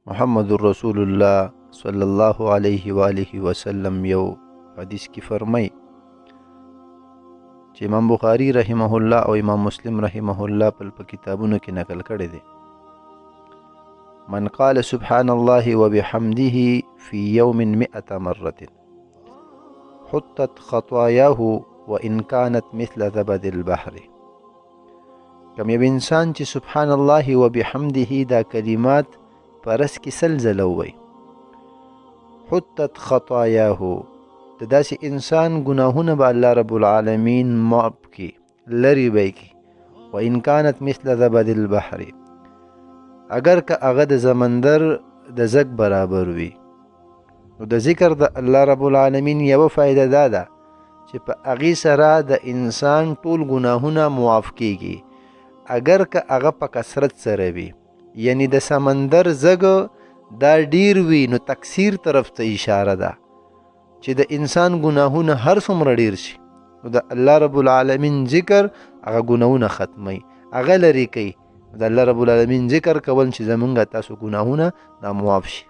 محمد رسول الله صلی الله علیه و آله وسلم یو حدیث کی فرمای چې امام بخاری رحمه الله او امام مسلم رحمه الله په کتابونو کې نقل کړی دی. من قال سبحان الله وبحمده في يوم 100 مرة حطت خطاياه وإن كانت مثل زبد البحر. کم یو انسان چې سبحان الله وبحمده دا کلمات پرس کې سلزله وي، حطت خطاياه، د داسې انسان گناهونه به الله رب العالمین معاف کړي، لرې به یې کړي. وإن كانت مثل زبد البحر، اگر که هغه د سمندر د زګ برابر وي. نو د ذکر د الله رب العالمین یوه فایده دا ده چې په هغې سره د انسان ټول ګناهونه معاف کیږي، اگر که هغه په کثرت سره وي. یعنی د سمندر زګ دا ډیر وي نو تکثیر طرف ته اشاره ده چې د انسان ګناهونه هر څومره ډیر شي نو د الله رب العالمین ذکر هغه ګناهونه ختمي، هغه لرې کوي. د الله رب العالمین ذکر کول چې زمونږ تاسو ګناهونه دا معاف شي.